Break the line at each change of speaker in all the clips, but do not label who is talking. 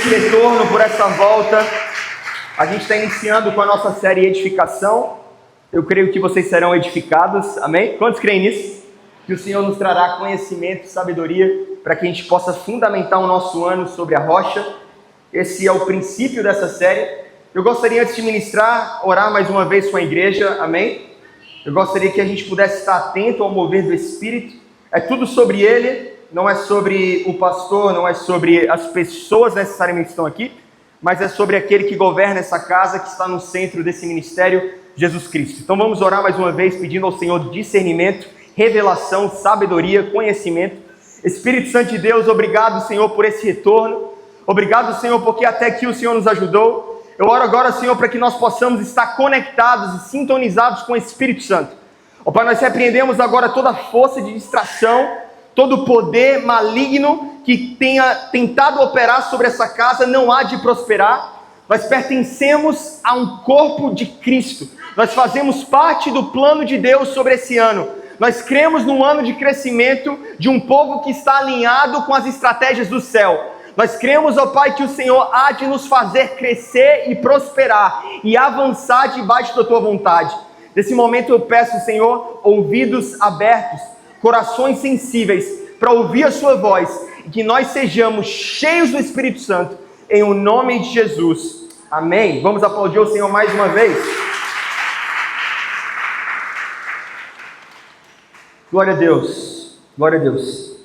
esse retorno, por essa volta. A gente está iniciando com a nossa série Edificação. Eu creio que vocês serão edificados, amém? Quantos creem nisso? Que o Senhor nos trará conhecimento e sabedoria para que a gente possa fundamentar o nosso ano sobre a rocha. Esse é o princípio dessa série. Eu gostaria, antes de ministrar, orar mais uma vez com a igreja, amém? Eu gostaria que a gente pudesse estar atento ao mover do Espírito. É tudo sobre Ele, não é sobre o pastor, não é sobre as pessoas necessariamente que estão aqui, mas é sobre aquele que governa essa casa, que está no centro desse ministério, Jesus Cristo. Então vamos orar mais uma vez, pedindo ao Senhor discernimento, revelação, sabedoria, conhecimento. Espírito Santo de Deus, obrigado, Senhor, por esse retorno. Obrigado, Senhor, porque até aqui o Senhor nos ajudou. Eu oro agora, Senhor, para que nós possamos estar conectados e sintonizados com o Espírito Santo. Ó Pai, nós repreendemos agora toda força de distração, todo poder maligno que tenha tentado operar sobre essa casa não há de prosperar. Nós pertencemos a um corpo de Cristo. Nós fazemos parte do plano de Deus sobre esse ano. Nós cremos num ano de crescimento de um povo que está alinhado com as estratégias do céu. Nós cremos, ó Pai, que o Senhor há de nos fazer crescer e prosperar e avançar debaixo da Tua vontade. Nesse momento eu peço, Senhor, ouvidos abertos, corações sensíveis, para ouvir a Sua voz, e que nós sejamos cheios do Espírito Santo, em o nome de Jesus. Amém. Vamos aplaudir o Senhor mais uma vez. Glória a Deus. Glória a Deus.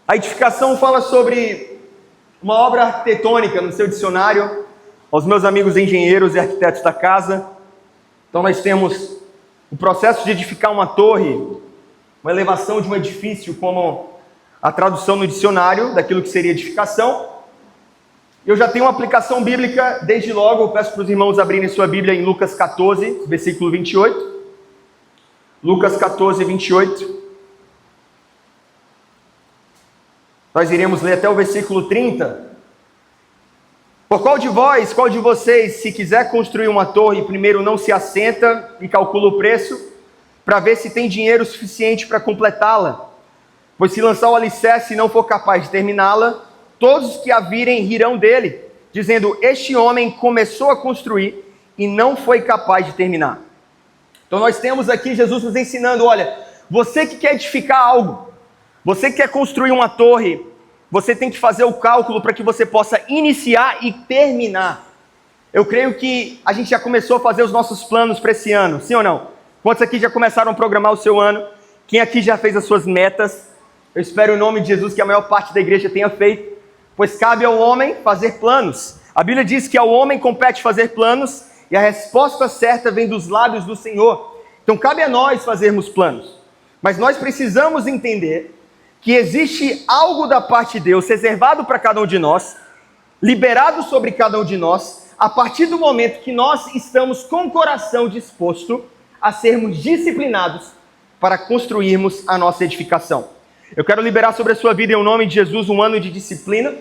A edificação fala sobre uma obra arquitetônica no seu dicionário. Aos meus amigos engenheiros e arquitetos da casa, então nós temos o processo de edificar uma torre, uma elevação de um edifício, como a tradução no dicionário daquilo que seria edificação. Eu já tenho uma aplicação bíblica desde logo. Eu peço para os irmãos abrirem sua Bíblia em Lucas 14, versículo 28. Lucas 14, 28. Nós iremos ler até o versículo 30. Por qual de vocês, se quiser construir uma torre, primeiro não se assenta e calcula o preço, para ver se tem dinheiro suficiente para completá-la? Pois se lançar o alicerce e não for capaz de terminá-la, todos os que a virem rirão dele, dizendo: este homem começou a construir e não foi capaz de terminar. Então nós temos aqui Jesus nos ensinando: olha, você que quer edificar algo, você que quer construir uma torre, você tem que fazer o cálculo para que você possa iniciar e terminar. Eu creio que a gente já começou a fazer os nossos planos para esse ano, sim ou não? Quantos aqui já começaram a programar o seu ano? Quem aqui já fez as suas metas? Eu espero em nome de Jesus que a maior parte da igreja tenha feito, pois cabe ao homem fazer planos. A Bíblia diz que ao homem compete fazer planos e a resposta certa vem dos lábios do Senhor. Então cabe a nós fazermos planos, mas nós precisamos entender que existe algo da parte de Deus reservado para cada um de nós, liberado sobre cada um de nós, a partir do momento que nós estamos com o coração disposto a sermos disciplinados para construirmos a nossa edificação. Eu quero liberar sobre a sua vida, em nome de Jesus, um ano de disciplina,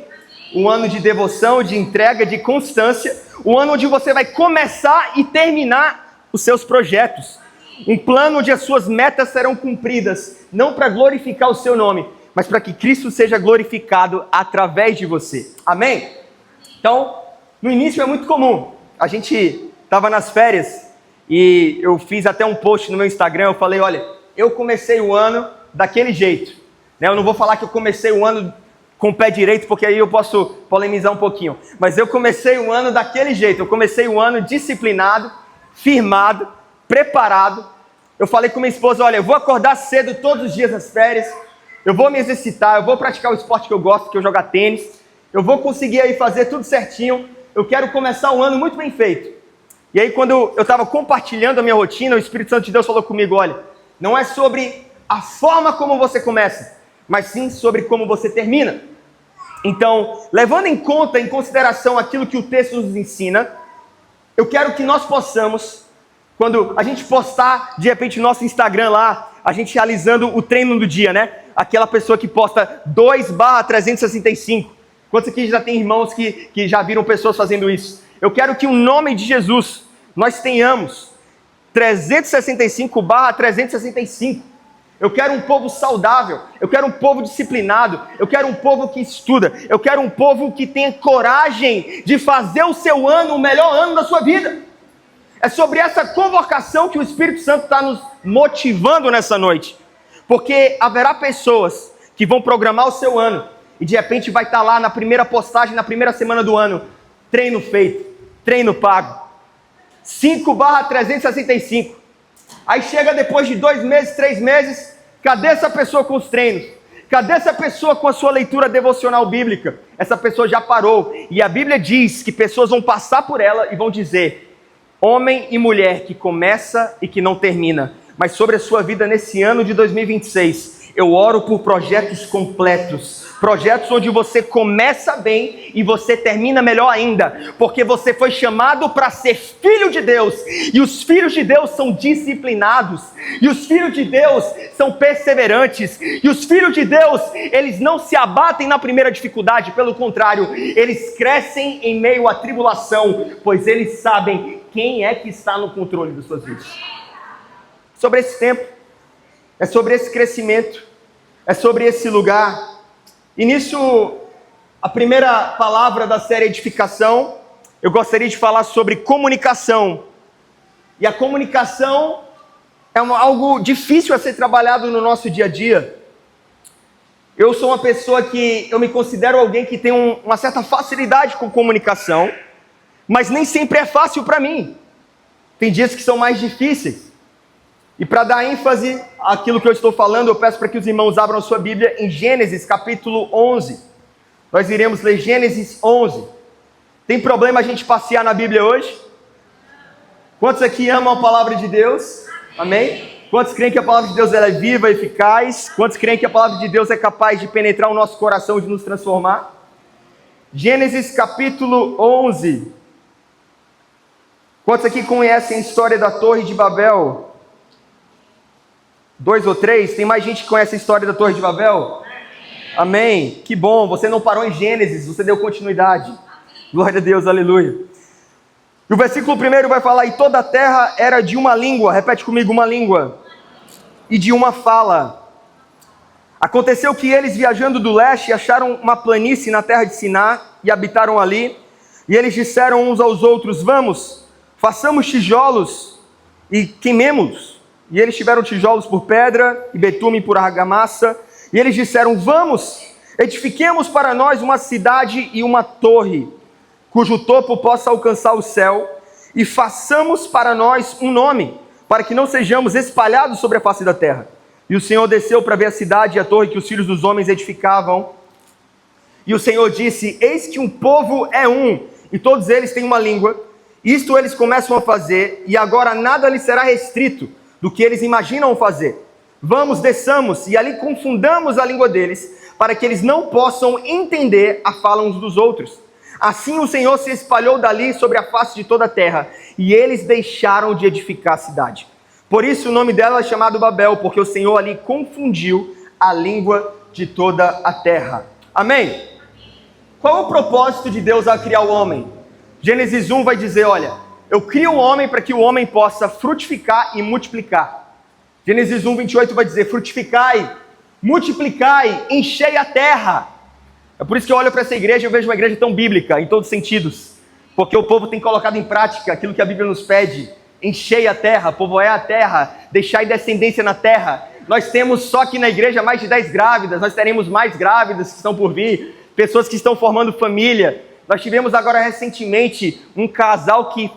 um ano de devoção, de entrega, de constância, um ano onde você vai começar e terminar os seus projetos. Um plano onde as suas metas serão cumpridas, não para glorificar o seu nome, mas para que Cristo seja glorificado através de você. Amém? Então, no início é muito comum. A gente estava nas férias e eu fiz até um post no meu Instagram. Eu falei: olha, eu comecei o ano daquele jeito. Eu não vou falar que eu comecei o ano com o pé direito, porque aí eu posso polemizar um pouquinho. Mas eu comecei o ano daquele jeito. Eu comecei o ano disciplinado, firmado, preparado. Eu falei com minha esposa: olha, eu vou acordar cedo todos os dias nas férias, eu vou me exercitar, eu vou praticar o esporte que eu gosto, que é jogar tênis, eu vou conseguir aí fazer tudo certinho, eu quero começar o ano muito bem feito. E aí quando eu estava compartilhando a minha rotina, o Espírito Santo de Deus falou comigo: olha, não é sobre a forma como você começa, mas sim sobre como você termina. Então, levando em consideração aquilo que o texto nos ensina, eu quero que nós possamos, quando a gente postar, de repente, no nosso Instagram lá, a gente realizando o treino do dia, né? Aquela pessoa que posta 2/365. Quantos aqui já tem irmãos que já viram pessoas fazendo isso? Eu quero que, em nome de Jesus, nós tenhamos 365/365. Eu quero um povo saudável, eu quero um povo disciplinado, eu quero um povo que estuda, eu quero um povo que tenha coragem de fazer o seu ano o melhor ano da sua vida. É sobre essa convocação que o Espírito Santo está nos motivando nessa noite. Porque haverá pessoas que vão programar o seu ano e de repente vai estar lá na primeira postagem, na primeira semana do ano, treino feito, treino pago, 5/365. Aí chega depois de 2 meses, 3 meses, cadê essa pessoa com os treinos? Cadê essa pessoa com a sua leitura devocional bíblica? Essa pessoa já parou. E a Bíblia diz que pessoas vão passar por ela e vão dizer: homem e mulher que começa e que não termina. Mas sobre a sua vida nesse ano de 2026, eu oro por projetos completos. Projetos onde você começa bem e você termina melhor ainda, porque você foi chamado para ser filho de Deus, e os filhos de Deus são disciplinados, e os filhos de Deus são perseverantes, e os filhos de Deus, eles não se abatem na primeira dificuldade, pelo contrário, eles crescem em meio à tribulação, pois eles sabem quem é que está no controle das suas vidas. Sobre esse tempo, é sobre esse crescimento, é sobre esse lugar. E nisso, a primeira palavra da série Edificação, eu gostaria de falar sobre comunicação. E a comunicação é algo difícil a ser trabalhado no nosso dia a dia. Eu sou uma pessoa que, eu me considero alguém que tem uma certa facilidade com comunicação, mas nem sempre é fácil para mim. Tem dias que são mais difíceis. E para dar ênfase àquilo que eu estou falando, eu peço para que os irmãos abram a sua Bíblia em Gênesis capítulo 11. Nós iremos ler Gênesis 11. Tem problema a gente passear na Bíblia hoje? Quantos aqui amam a palavra de Deus? Amém? Quantos creem que a palavra de Deus ela é viva, eficaz? Quantos creem que a palavra de Deus é capaz de penetrar o nosso coração e de nos transformar? Gênesis capítulo 11. Quantos aqui conhecem a história da Torre de Babel? 2 ou 3? Tem mais gente que conhece a história da Torre de Babel? Amém. Que bom, você não parou em Gênesis, você deu continuidade. Glória a Deus, aleluia. E o versículo 1 vai falar: e toda a terra era de uma língua, repete comigo, uma língua, e de uma fala. Aconteceu que eles, viajando do leste, acharam uma planície na terra de Siná, e habitaram ali, e eles disseram uns aos outros: vamos, façamos tijolos, e queimemos-los. E eles tiveram tijolos por pedra, e betume por argamassa, e eles disseram: vamos, edifiquemos para nós uma cidade e uma torre, cujo topo possa alcançar o céu, e façamos para nós um nome, para que não sejamos espalhados sobre a face da terra. E o Senhor desceu para ver a cidade e a torre que os filhos dos homens edificavam. E o Senhor disse: eis que um povo é um, e todos eles têm uma língua. Isto eles começam a fazer, e agora nada lhes será restrito do que eles imaginam fazer. Vamos, desçamos, e ali confundamos a língua deles, para que eles não possam entender a fala uns dos outros. Assim o Senhor se espalhou dali sobre a face de toda a terra, e eles deixaram de edificar a cidade. Por isso o nome dela é chamado Babel, porque o Senhor ali confundiu a língua de toda a terra. Amém? Qual é o propósito de Deus ao criar o homem? Gênesis 1 vai dizer: olha, eu crio o homem para que o homem possa frutificar e multiplicar. Gênesis 1, 28 vai dizer: frutificai, multiplicai, enchei a terra. É por isso que eu olho para essa igreja e eu vejo uma igreja tão bíblica, em todos os sentidos. Porque o povo tem colocado em prática aquilo que a Bíblia nos pede. Enchei a terra, povoai a terra, deixai descendência na terra. Nós temos só aqui na igreja mais de 10 grávidas, nós teremos mais grávidas que estão por vir, pessoas que estão formando família. Nós tivemos agora recentemente um casal que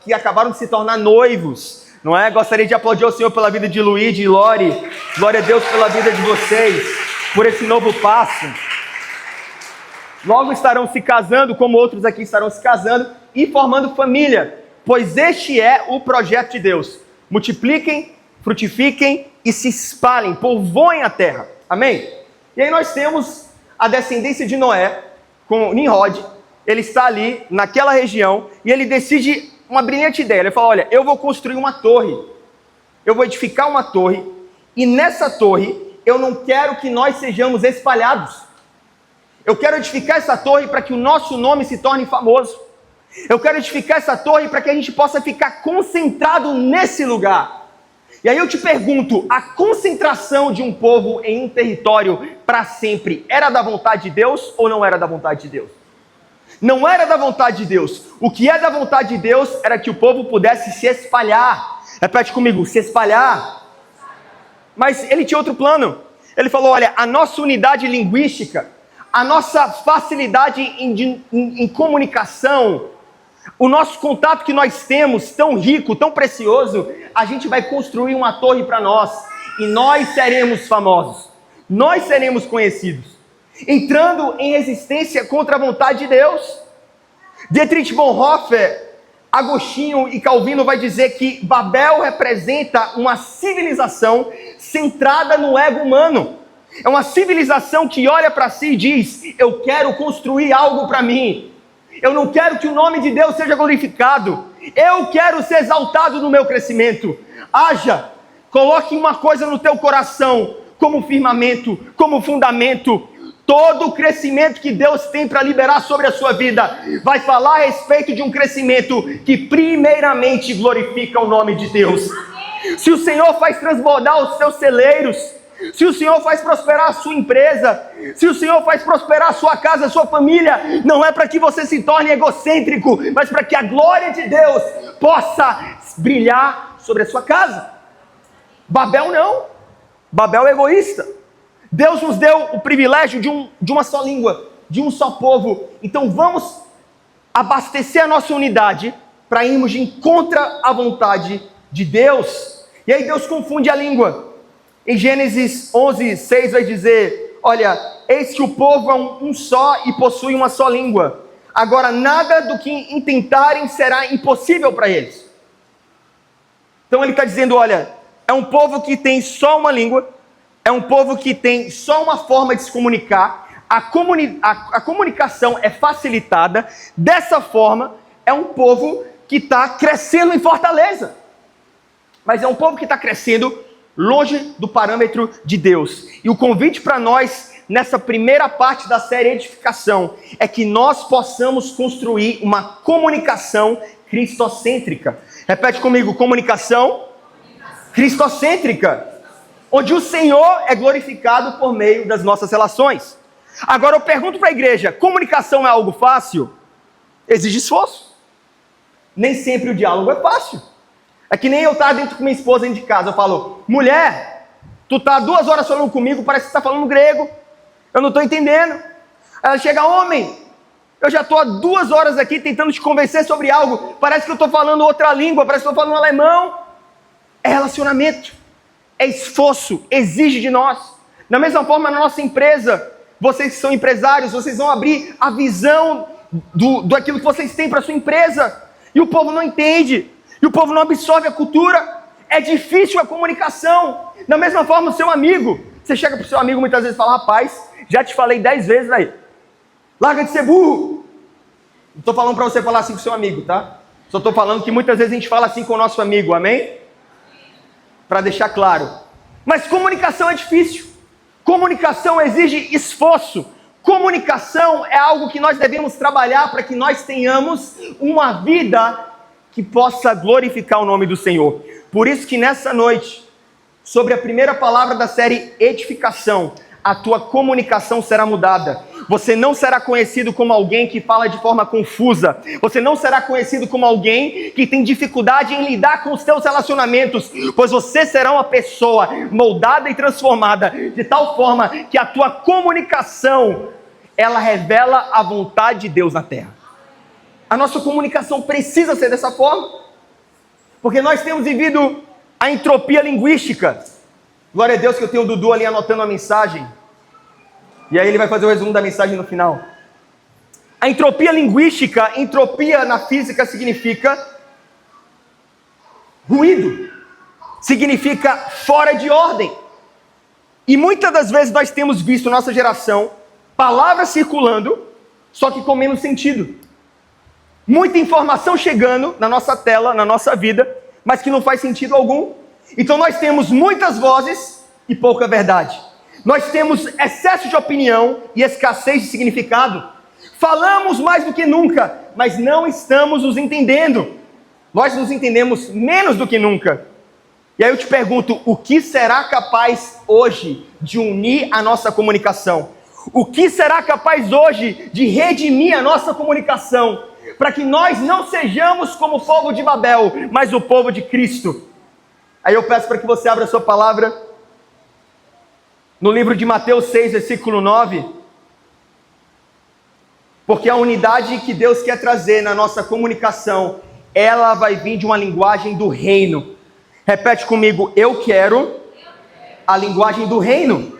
que acabaram de se tornar noivos, não é? Gostaria de aplaudir ao Senhor pela vida de Luiz e Lori. Glória a Deus pela vida de vocês, por esse novo passo. Logo estarão se casando, como outros aqui estarão se casando e formando família, pois este é o projeto de Deus. Multipliquem, frutifiquem e se espalhem, povoem a terra. Amém? E aí nós temos a descendência de Noé, com Nimrod. Ele está ali, naquela região, e ele decide uma brilhante ideia. Ele fala: olha, eu vou construir uma torre, eu vou edificar uma torre, e nessa torre, eu não quero que nós sejamos espalhados. Eu quero edificar essa torre para que o nosso nome se torne famoso. Eu quero edificar essa torre para que a gente possa ficar concentrado nesse lugar. E aí eu te pergunto, a concentração de um povo em um território para sempre era da vontade de Deus ou não era da vontade de Deus? Não era da vontade de Deus. O que é da vontade de Deus era que o povo pudesse se espalhar. Repete comigo, se espalhar. Mas ele tinha outro plano. Ele falou, olha, a nossa unidade linguística, a nossa facilidade em comunicação, o nosso contato que nós temos, tão rico, tão precioso, a gente vai construir uma torre para nós, e nós seremos famosos, nós seremos conhecidos, entrando em resistência contra a vontade de Deus. Dietrich Bonhoeffer, Agostinho e Calvino vai dizer que Babel representa uma civilização centrada no ego humano. É uma civilização que olha para si e diz, eu quero construir algo para mim. Eu não quero que o nome de Deus seja glorificado. Eu quero ser exaltado no meu crescimento. Coloque uma coisa no teu coração, como firmamento, como fundamento. Todo o crescimento que Deus tem para liberar sobre a sua vida vai falar a respeito de um crescimento que primeiramente glorifica o nome de Deus. Se o Senhor faz transbordar os seus celeiros, se o Senhor faz prosperar a sua empresa, se o Senhor faz prosperar a sua casa, a sua família, não é para que você se torne egocêntrico, mas para que a glória de Deus possa brilhar sobre a sua casa. Babel não. Babel é egoísta. Deus nos deu o privilégio de uma só língua, de um só povo. Então vamos abastecer a nossa unidade para irmos de encontro à vontade de Deus. E aí Deus confunde a língua. Em Gênesis 11:6 vai dizer, olha, eis que o povo é um só e possui uma só língua. Agora nada do que intentarem será impossível para eles. Então ele está dizendo, olha, é um povo que tem só uma língua, é um povo que tem só uma forma de se comunicar, a comunicação é facilitada, dessa forma é um povo que está crescendo em fortaleza. Mas é um povo que está crescendo longe do parâmetro de Deus. E o convite para nós, nessa primeira parte da série Edificação, é que nós possamos construir uma comunicação cristocêntrica. Repete comigo, comunicação cristocêntrica, onde o Senhor é glorificado por meio das nossas relações. Agora eu pergunto para a igreja, comunicação é algo fácil? Exige esforço. Nem sempre o diálogo é fácil. É que nem eu estar dentro com minha esposa dentro de casa, eu falo, mulher, tu tá 2 horas falando comigo, parece que você está falando grego, eu não estou entendendo. Ela chega, homem, eu já estou há 2 horas aqui tentando te convencer sobre algo, parece que eu estou falando outra língua, parece que eu estou falando alemão. É relacionamento, é esforço, exige de nós. Da mesma forma na nossa empresa, vocês que são empresários, vocês vão abrir a visão daquilo que vocês têm para a sua empresa, e o povo não entende. E o povo não absorve a cultura, é difícil a comunicação. Da mesma forma o seu amigo, você chega para o seu amigo muitas vezes e fala, rapaz, já te falei 10 vezes, velho, larga de ser burro. Não estou falando para você falar assim com o seu amigo, tá? Só estou falando que muitas vezes a gente fala assim com o nosso amigo, amém? Para deixar claro. Mas comunicação é difícil, comunicação exige esforço, comunicação é algo que nós devemos trabalhar para que nós tenhamos uma vida que possa glorificar o nome do Senhor. Por isso que nessa noite, sobre a primeira palavra da série Edificação, a tua comunicação será mudada. Você não será conhecido como alguém que fala de forma confusa. Você não será conhecido como alguém que tem dificuldade em lidar com os seus relacionamentos, pois você será uma pessoa moldada e transformada de tal forma que a tua comunicação, ela revela a vontade de Deus na terra. A nossa comunicação precisa ser dessa forma, porque nós temos vivido a entropia linguística. Glória a Deus que eu tenho o Dudu ali anotando a mensagem, e aí ele vai fazer o resumo da mensagem no final. A entropia linguística, entropia na física significa ruído, significa fora de ordem. E muitas das vezes nós temos visto nossa geração palavras circulando, só que com menos sentido. Muita informação chegando na nossa tela, na nossa vida, mas que não faz sentido algum. Então nós temos muitas vozes e pouca verdade. Nós temos excesso de opinião e escassez de significado. Falamos mais do que nunca, mas não estamos nos entendendo. Nós nos entendemos menos do que nunca. E aí eu te pergunto, o que será capaz hoje de unir a nossa comunicação? O que será capaz hoje de redimir a nossa comunicação? Para que nós não sejamos como o povo de Babel, mas o povo de Cristo. Aí eu peço para que você abra a sua palavra no livro de Mateus 6, versículo 9. Porque a unidade que Deus quer trazer na nossa comunicação, ela vai vir de uma linguagem do reino. Repete comigo, eu quero a linguagem do reino.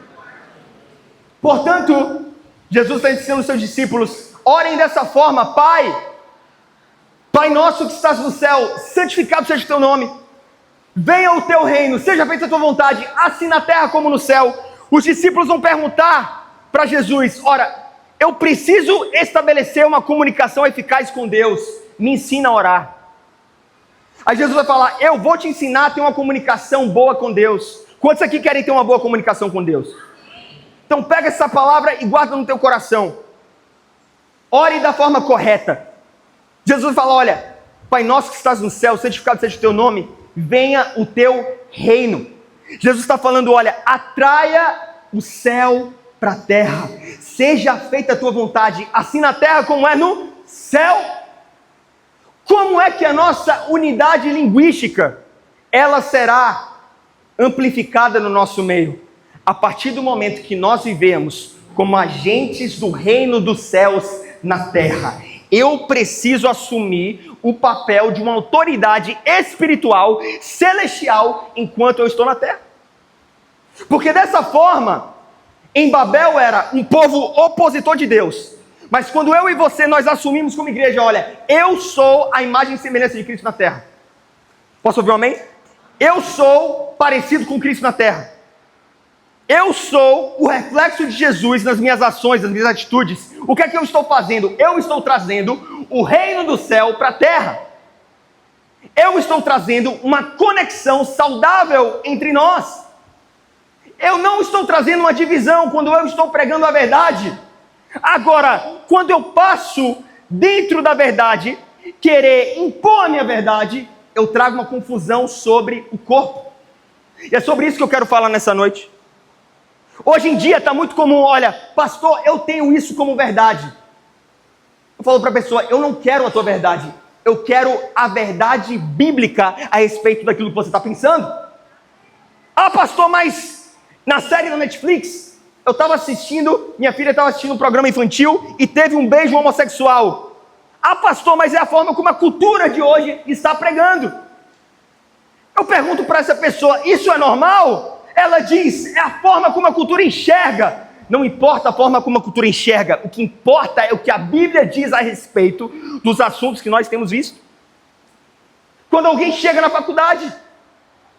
Portanto, Jesus está ensinando aos seus discípulos, orem dessa forma: Pai nosso que estás no céu, santificado seja o teu nome. Venha o teu reino, seja feita a tua vontade, assim na terra como no céu. Os discípulos vão perguntar para Jesus: ora, eu preciso estabelecer uma comunicação eficaz com Deus, me ensina a orar. Aí Jesus vai falar: eu vou te ensinar a ter uma comunicação boa com Deus. Quantos aqui querem ter uma boa comunicação com Deus? Então pega essa palavra e guarda no teu coração. Ore da forma correta. Jesus fala: olha, Pai nosso que estás no céu, santificado seja o teu nome, venha o teu reino. Jesus está falando: olha, atraia o céu para a terra, seja feita a tua vontade, assim na terra como é no céu. Como é que a nossa unidade linguística, ela será amplificada no nosso meio? A partir do momento que nós vivemos como agentes do reino dos céus na terra. Eu preciso assumir o papel de uma autoridade espiritual, celestial, enquanto eu estou na terra. Porque dessa forma, em Babel era um povo opositor de Deus. Mas quando eu e você, nós assumimos como igreja: olha, eu sou a imagem e semelhança de Cristo na terra. Posso ouvir um amém? Eu sou parecido com Cristo na terra. Eu sou o reflexo de Jesus nas minhas ações, nas minhas atitudes. O que é que eu estou fazendo? Eu estou trazendo o reino do céu para a terra. Eu estou trazendo uma conexão saudável entre nós. Eu não estou trazendo uma divisão quando eu estou pregando a verdade. Agora, quando eu passo dentro da verdade, querer impor a minha verdade, eu trago uma confusão sobre o corpo. E é sobre isso que eu quero falar nessa noite. Hoje em dia está muito comum: olha, pastor, eu tenho isso como verdade. Eu falo para a pessoa: eu não quero a tua verdade, eu quero a verdade bíblica a respeito daquilo que você está pensando. Ah, pastor, mas na série da Netflix, eu estava assistindo, minha filha estava assistindo um programa infantil e teve um beijo homossexual. Ah, pastor, mas é a forma como a cultura de hoje está pregando. Eu pergunto para essa pessoa: isso é normal? Ela diz: é a forma como a cultura enxerga. Não importa a forma como a cultura enxerga, o que importa é o que a Bíblia diz a respeito dos assuntos que nós temos visto. Quando alguém chega na faculdade,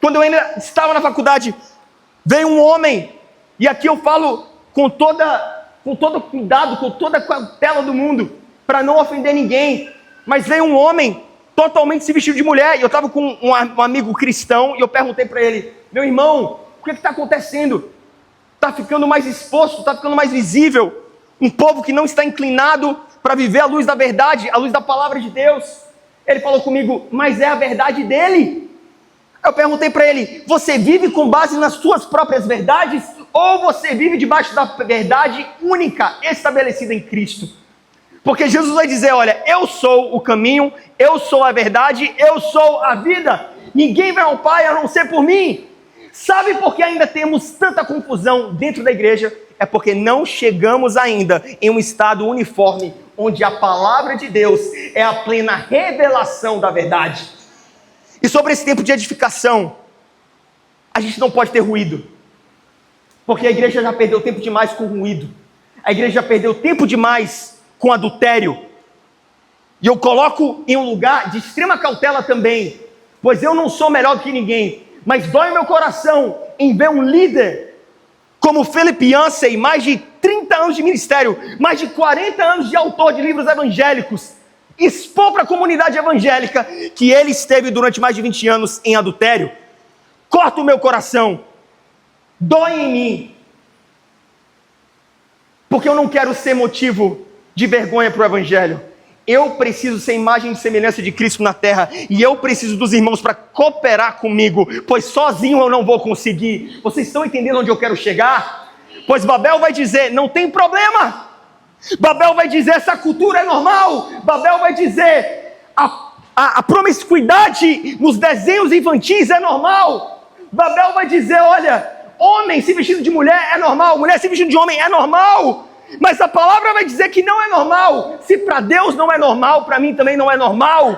quando eu ainda estava na faculdade, veio um homem, e aqui eu falo com todo cuidado, com toda a cautela do mundo, para não ofender ninguém, mas veio um homem totalmente se vestido de mulher, e eu estava com um amigo cristão, e eu perguntei para ele: meu irmão, o que está acontecendo? Está ficando mais exposto, está ficando mais visível, um povo que não está inclinado para viver a luz da verdade, a luz da palavra de Deus. Ele falou comigo: mas é a verdade dele. Eu perguntei para ele: você vive com base nas suas próprias verdades, ou você vive debaixo da verdade única, estabelecida em Cristo? Porque Jesus vai dizer: olha, eu sou o caminho, eu sou a verdade, eu sou a vida, ninguém vai ao Pai a não ser por mim. Sabe por que ainda temos tanta confusão dentro da igreja? É porque não chegamos ainda em um estado uniforme, onde a palavra de Deus é a plena revelação da verdade. E sobre esse tempo de edificação, a gente não pode ter ruído, porque a igreja já perdeu tempo demais com ruído, a igreja já perdeu tempo demais com adultério, e eu coloco em um lugar de extrema cautela também, pois eu não sou melhor do que ninguém, mas dói meu coração em ver um líder como Philip Yancey, mais de 30 anos de ministério, mais de 40 anos de autor de livros evangélicos, expor para a comunidade evangélica que ele esteve durante mais de 20 anos em adultério. Corta o meu coração, dói em mim, porque eu não quero ser motivo de vergonha para o evangelho. eu preciso ser imagem e semelhança de Cristo na terra, e eu preciso dos irmãos para cooperar comigo, pois sozinho eu não vou conseguir. Vocês estão entendendo onde eu quero chegar? Pois Babel vai dizer, não tem problema. Babel vai dizer, essa cultura é normal. Babel vai dizer, a promiscuidade nos desenhos infantis é normal. Babel vai dizer, olha, homem se vestindo de mulher é normal, mulher se vestindo de homem é normal. Mas a palavra vai dizer que não é normal. Se para Deus não é normal, para mim também não é normal.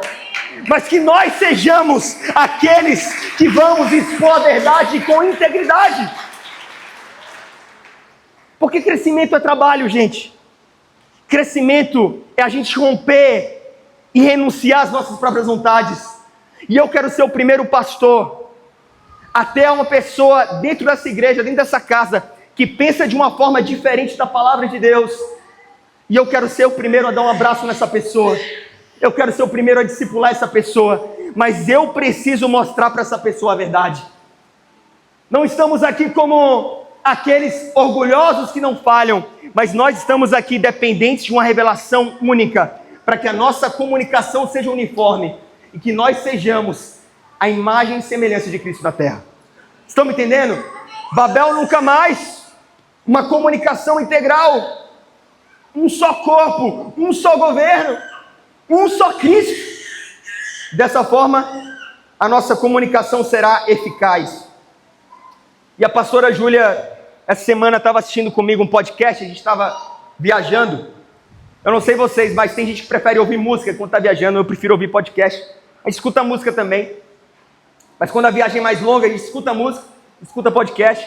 Mas que nós sejamos aqueles que vamos expor a verdade com integridade. Porque crescimento é trabalho, gente. Crescimento é a gente romper e renunciar às nossas próprias vontades. E eu quero ser o primeiro pastor, até uma pessoa dentro dessa igreja, dentro dessa casa, que pensa de uma forma diferente da palavra de Deus. E eu quero ser o primeiro a dar um abraço nessa pessoa. Eu quero ser o primeiro a discipular essa pessoa. Mas eu preciso mostrar para essa pessoa a verdade. Não estamos aqui como aqueles orgulhosos que não falham, mas nós estamos aqui dependentes de uma revelação única, para que a nossa comunicação seja uniforme e que nós sejamos a imagem e semelhança de Cristo na terra. Estão me entendendo? Babel nunca mais. Uma comunicação integral, um só corpo, um só governo, um só Cristo. Dessa forma, a nossa comunicação será eficaz. E a pastora Júlia, essa semana, estava assistindo comigo um podcast, a gente estava viajando. Eu não sei vocês, mas tem gente que prefere ouvir música quando está viajando, eu prefiro ouvir podcast. A gente escuta música também. Mas quando a viagem é mais longa, a gente escuta música, escuta podcast.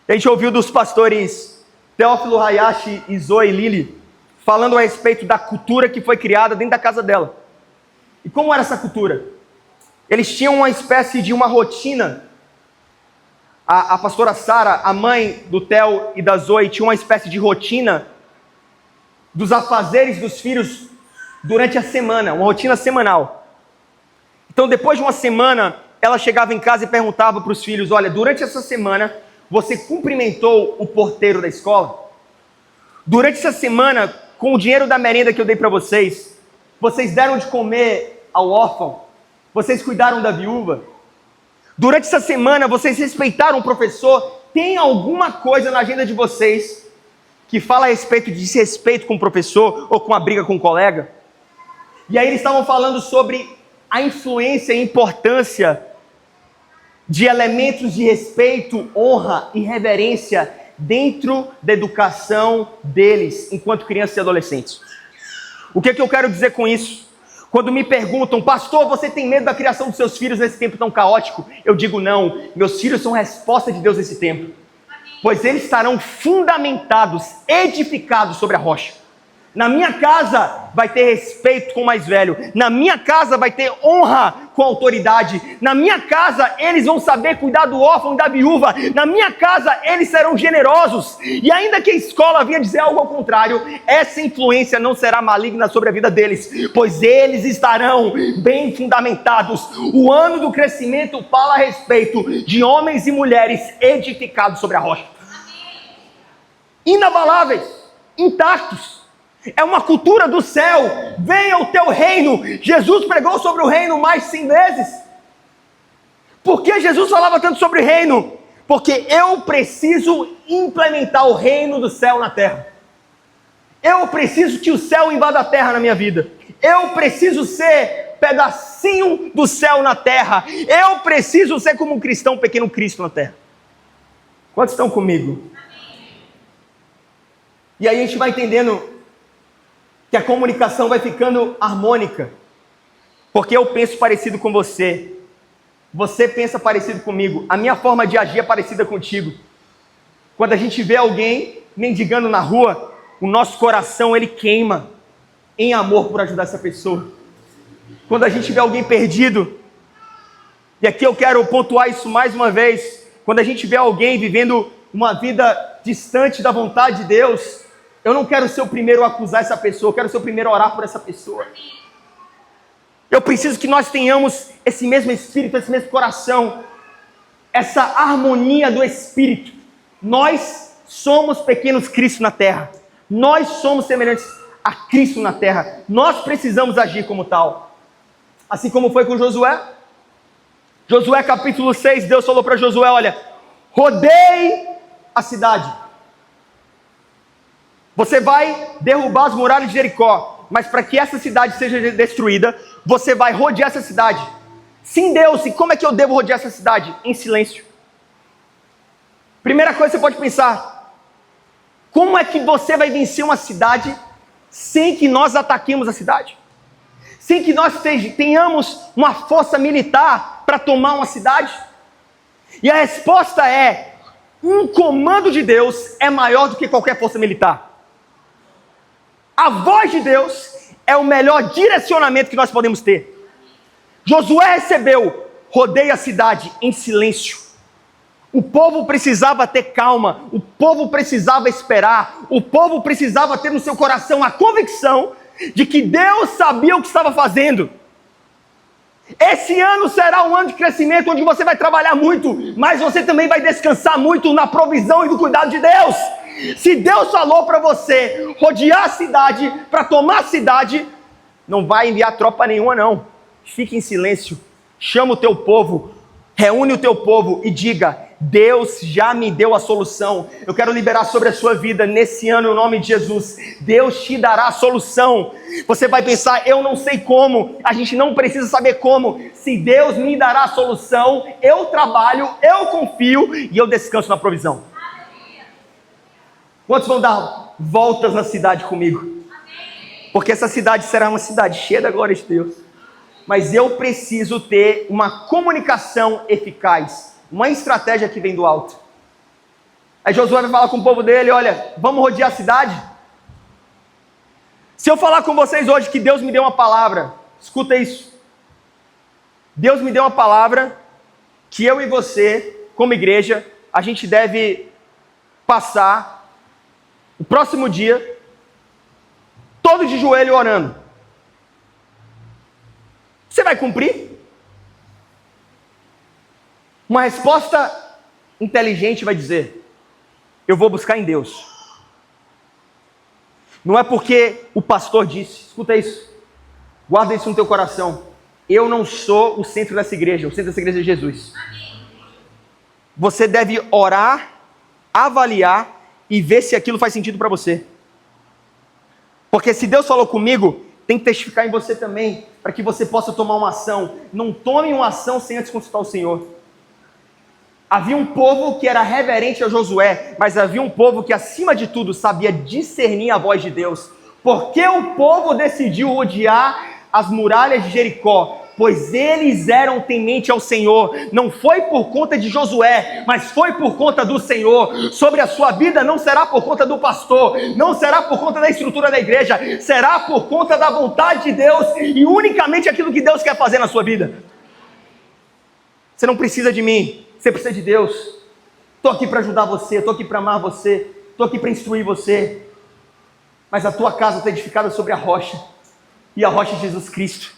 A gente ouviu dos pastores Teófilo Hayashi e Zoe Lili falando a respeito da cultura que foi criada dentro da casa dela. E como era essa cultura? Eles tinham uma espécie de uma rotina. A pastora Sara, a mãe do Theo e da Zoe, tinha uma espécie de rotina dos afazeres dos filhos durante a semana, uma rotina semanal. Então, depois de uma semana, ela chegava em casa e perguntava para os filhos, olha, durante essa semana, você cumprimentou o porteiro da escola? Durante essa semana, com o dinheiro da merenda que eu dei para vocês, vocês deram de comer ao órfão? Vocês cuidaram da viúva? Durante essa semana, vocês respeitaram o professor? Tem alguma coisa na agenda de vocês que fala a respeito de desrespeito com o professor ou com a briga com o colega? E aí eles estavam falando sobre a influência e importância de elementos de respeito, honra e reverência dentro da educação deles, enquanto crianças e adolescentes. O que eu quero dizer com isso? Quando me perguntam, pastor, você tem medo da criação dos seus filhos nesse tempo tão caótico? Eu digo não, meus filhos são resposta de Deus nesse tempo. Pois eles estarão fundamentados, edificados sobre a rocha. Na minha casa vai ter respeito com o mais velho. Na minha casa vai ter honra com a autoridade. Na minha casa eles vão saber cuidar do órfão e da viúva. Na minha casa eles serão generosos. E ainda que a escola vinha dizer algo ao contrário, essa influência não será maligna sobre a vida deles, pois eles estarão bem fundamentados. O ano do crescimento fala a respeito de homens e mulheres edificados sobre a rocha. Inabaláveis, intactos. É uma cultura do céu. Venha o teu reino. Jesus pregou sobre o reino mais 100 vezes. Por que Jesus falava tanto sobre o reino? Porque eu preciso implementar o reino do céu na terra. Eu preciso que o céu invada a terra na minha vida. Eu preciso ser pedacinho do céu na terra. Eu preciso ser como um cristão, um pequeno Cristo na terra. Quantos estão comigo? E aí a gente vai entendendo que a comunicação vai ficando harmônica, porque eu penso parecido com você, você pensa parecido comigo, a minha forma de agir é parecida contigo. Quando a gente vê alguém mendigando na rua, o nosso coração ele queima em amor por ajudar essa pessoa. Quando a gente vê alguém perdido, e aqui eu quero pontuar isso mais uma vez, quando a gente vê alguém vivendo uma vida distante da vontade de Deus, eu não quero ser o primeiro a acusar essa pessoa, eu quero ser o primeiro a orar por essa pessoa. Eu preciso que nós tenhamos esse mesmo espírito, esse mesmo coração, essa harmonia do espírito. Nós somos pequenos Cristo na terra, nós somos semelhantes a Cristo na terra. Nós precisamos agir como tal. Assim como foi com Josué. Josué capítulo 6, Deus falou para Josué, olha, rodeie a cidade. Você vai derrubar as muralhas de Jericó, mas para que essa cidade seja destruída, você vai rodear essa cidade. Sim, Deus, e como é que eu devo rodear essa cidade? Em silêncio. Primeira coisa que você pode pensar, como é que você vai vencer uma cidade sem que nós ataquemos a cidade? Sem que nós tenhamos uma força militar para tomar uma cidade? E a resposta é, um comando de Deus é maior do que qualquer força militar. A voz de Deus é o melhor direcionamento que nós podemos ter. Josué recebeu, rodeia a cidade em silêncio. O povo precisava ter calma, o povo precisava esperar, o povo precisava ter no seu coração a convicção de que Deus sabia o que estava fazendo. Esse ano será um ano de crescimento, onde você vai trabalhar muito, mas você também vai descansar muito na provisão e no cuidado de Deus. Se Deus falou para você rodear a cidade, para tomar a cidade, não vai enviar tropa nenhuma não. Fique em silêncio, chama o teu povo, reúne o teu povo e diga, Deus já me deu a solução. Eu quero liberar sobre a sua vida nesse ano, em nome de Jesus. Deus te dará a solução. Você vai pensar, eu não sei como. A gente não precisa saber como. Se Deus me dará a solução, eu trabalho, eu confio e eu descanso na provisão. Quantos vão dar voltas na cidade comigo? Porque essa cidade será uma cidade cheia da glória de Deus. Mas eu preciso ter uma comunicação eficaz. Uma estratégia que vem do alto. Aí Josué vai falar com o povo dele, olha, vamos rodear a cidade? Se eu falar com vocês hoje que Deus me deu uma palavra, escuta isso. Deus me deu uma palavra que eu e você, como igreja, a gente deve passar o próximo dia todo de joelho orando. Você vai cumprir? Uma resposta inteligente vai dizer, eu vou buscar em Deus. Não é porque o pastor disse, escuta isso, guarda isso no teu coração, eu não sou o centro dessa igreja, o centro dessa igreja é Jesus. Você deve orar, avaliar e ver se aquilo faz sentido para você. Porque se Deus falou comigo, tem que testificar em você também, para que você possa tomar uma ação. Não tome uma ação sem antes consultar o Senhor. Havia um povo que era reverente a Josué, mas havia um povo que acima de tudo sabia discernir a voz de Deus. Porque o povo decidiu rodear as muralhas de Jericó? Pois eles eram temente ao Senhor. Não foi por conta de Josué, mas foi por conta do Senhor. Sobre a sua vida não será por conta do pastor, não será por conta da estrutura da igreja, será por conta da vontade de Deus e unicamente aquilo que Deus quer fazer na sua vida. Você não precisa de mim. Você precisa de Deus. Estou aqui para ajudar você, estou aqui para amar você, estou aqui para instruir você. Mas a tua casa está edificada sobre a rocha, e a rocha é Jesus Cristo.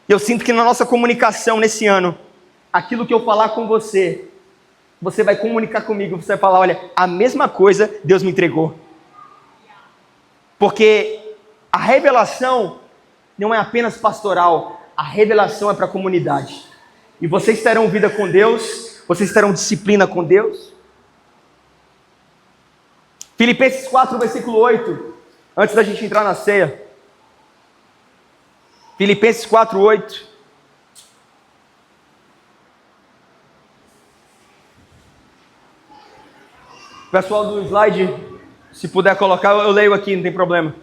E eu sinto que na nossa comunicação nesse ano, aquilo que eu falar com você, você vai comunicar comigo, você vai falar, olha, a mesma coisa Deus me entregou. Porque a revelação não é apenas pastoral, a revelação é para a comunidade. E vocês terão vida com Deus, vocês terão disciplina com Deus. Filipenses 4, versículo 8, antes da gente entrar na ceia. Filipenses 4, 8. Pessoal do slide, se puder colocar, eu leio aqui, não tem problema.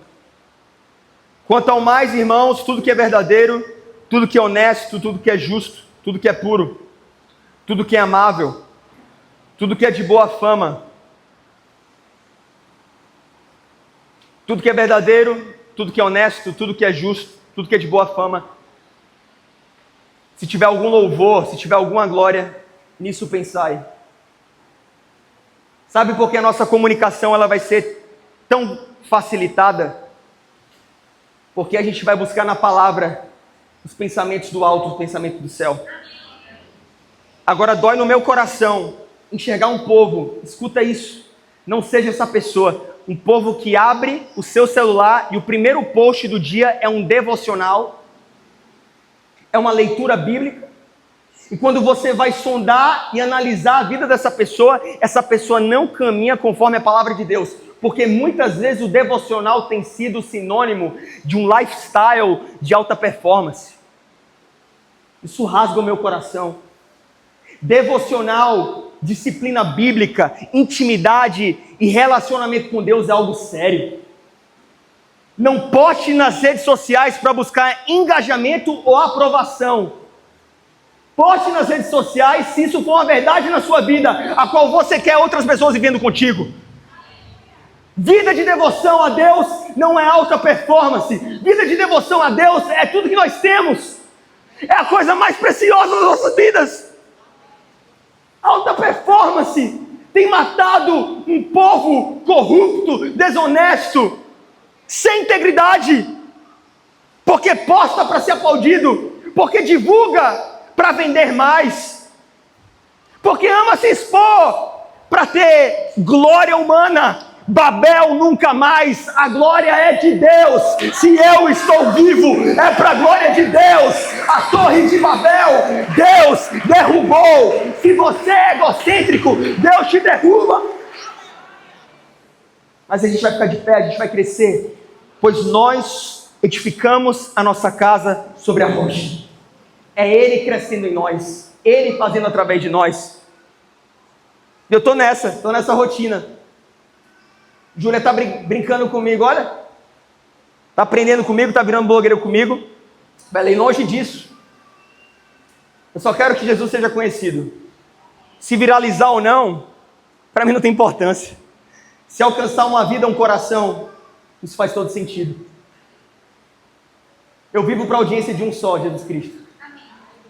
Quanto ao mais, irmãos, tudo que é verdadeiro, tudo que é honesto, tudo que é justo, tudo que é puro, tudo que é amável, tudo que é de boa fama, tudo que é verdadeiro, tudo que é honesto, tudo que é justo, tudo que é de boa fama, se tiver algum louvor, se tiver alguma glória, nisso pensai. Sabe por que a nossa comunicação ela vai ser tão facilitada? Porque a gente vai buscar na palavra os pensamentos do alto, os pensamentos do céu. Agora dói no meu coração enxergar um povo, escuta isso, não seja essa pessoa, um povo que abre o seu celular e o primeiro post do dia é um devocional, é uma leitura bíblica. E quando você vai sondar e analisar a vida dessa pessoa não caminha conforme a palavra de Deus. Porque muitas vezes o devocional tem sido sinônimo de um lifestyle de alta performance. Isso rasga o meu coração. Devocional, disciplina bíblica, intimidade e relacionamento com Deus é algo sério. Não poste nas redes sociais para buscar engajamento ou aprovação. Poste nas redes sociais se isso for uma verdade na sua vida, a qual você quer outras pessoas vivendo contigo. Vida de devoção a Deus não é alta performance. Vida de devoção a Deus é tudo que nós temos. É a coisa mais preciosa das nossas vidas. Alta performance tem matado um povo corrupto, desonesto, sem integridade, porque posta para ser aplaudido, porque divulga para vender mais, porque ama se expor para ter glória humana. Babel nunca mais, a glória é de Deus. Se eu estou vivo, é para a glória de Deus. A torre de Babel, Deus derrubou. Se você é egocêntrico, Deus te derruba. Mas a gente vai ficar de pé, a gente vai crescer, pois nós edificamos a nossa casa sobre a rocha. É Ele crescendo em nós, Ele fazendo através de nós. Eu estou nessa rotina. Júlia está brincando comigo, olha. Está aprendendo comigo, está virando blogueira comigo. Belém, longe disso. Eu só quero que Jesus seja conhecido. Se viralizar ou não, para mim não tem importância. Se alcançar uma vida, um coração, isso faz todo sentido. Eu vivo para a audiência de um só, Jesus Cristo.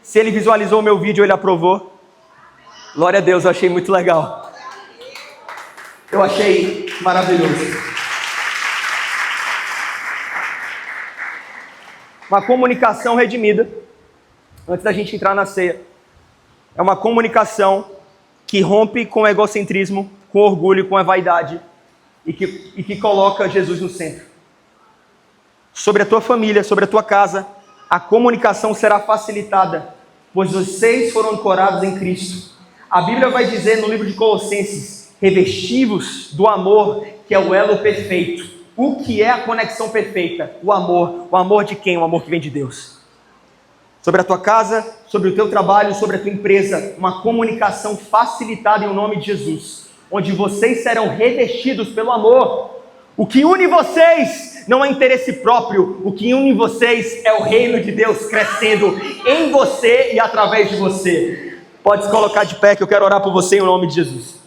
Se Ele visualizou o meu vídeo, Ele aprovou. Glória a Deus, eu achei muito legal. Eu achei maravilhoso. Uma comunicação redimida, antes da gente entrar na ceia, é uma comunicação que rompe com o egocentrismo, com o orgulho, com a vaidade, e que coloca Jesus no centro. Sobre a tua família, sobre a tua casa, a comunicação será facilitada, pois vocês foram ancorados em Cristo. A Bíblia vai dizer no livro de Colossenses: revestivos do amor, que é o elo perfeito. O que é a conexão perfeita? O amor. O amor de quem? O amor que vem de Deus. Sobre a tua casa, sobre o teu trabalho, sobre a tua empresa, uma comunicação facilitada em nome de Jesus, onde vocês serão revestidos pelo amor. O que une vocês não é interesse próprio, o que une vocês é o reino de Deus crescendo em você e através de você. Pode se colocar de pé que eu quero orar por você em nome de Jesus.